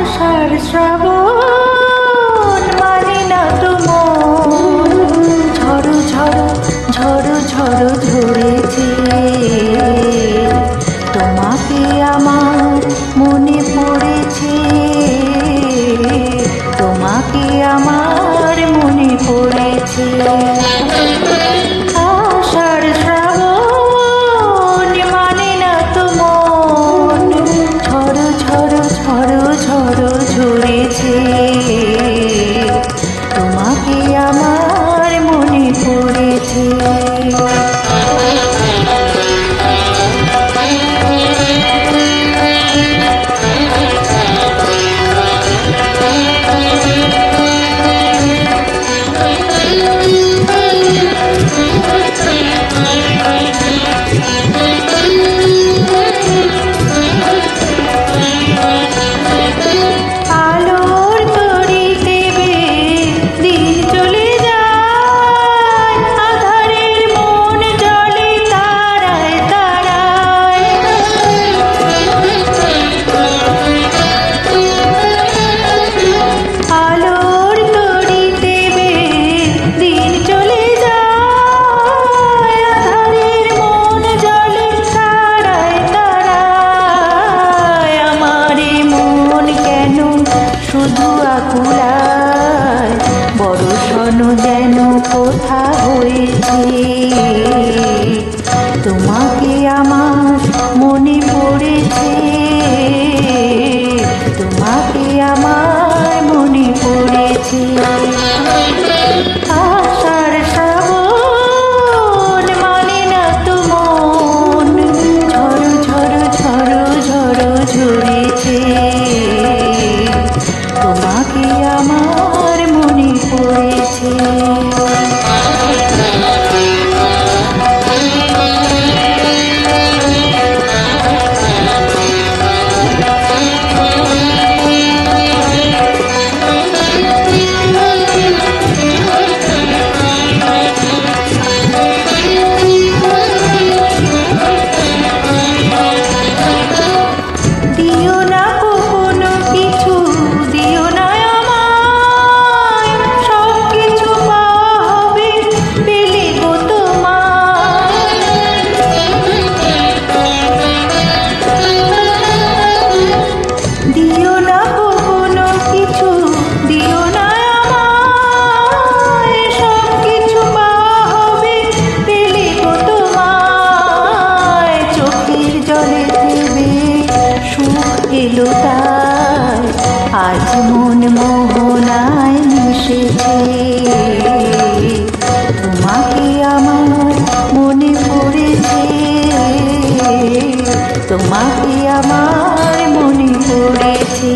আষাঢ় শ্রাবণ মানে না তো মন, ঝড়ো ঝড়ো ঝড়ো ঝড়ো ঝরেছে। তোমাকে আমার মনে পড়েছে, তোমাকে আমার মনে পড়েছে। আষাঢ় শ্রাবণ মানে না তো মন, ঝড়ো ঝড়ো ঝড়ো ঝড়ো ঝরেছে। তোমাকে আমার মনে পড়েছে। শুধু আকুলায় বড় যেন কোথা হয়েছে। তোমাকে আমার মনে পড়েছে, তোমাকে আমার মনে পড়েছে। আষাঢ় শ্রাবণ মানে না তো মন, ঝড়ো ঝড়ো ঝড়ো ঝড়ো ঝরেছে। তোমাকে আমার মনে পড়েছে। এলো তাই আজ মন মোহনায় মিশেছে। তোমাকে আমার মনে পড়েছে, তোমাকে আমার মনে পড়েছে।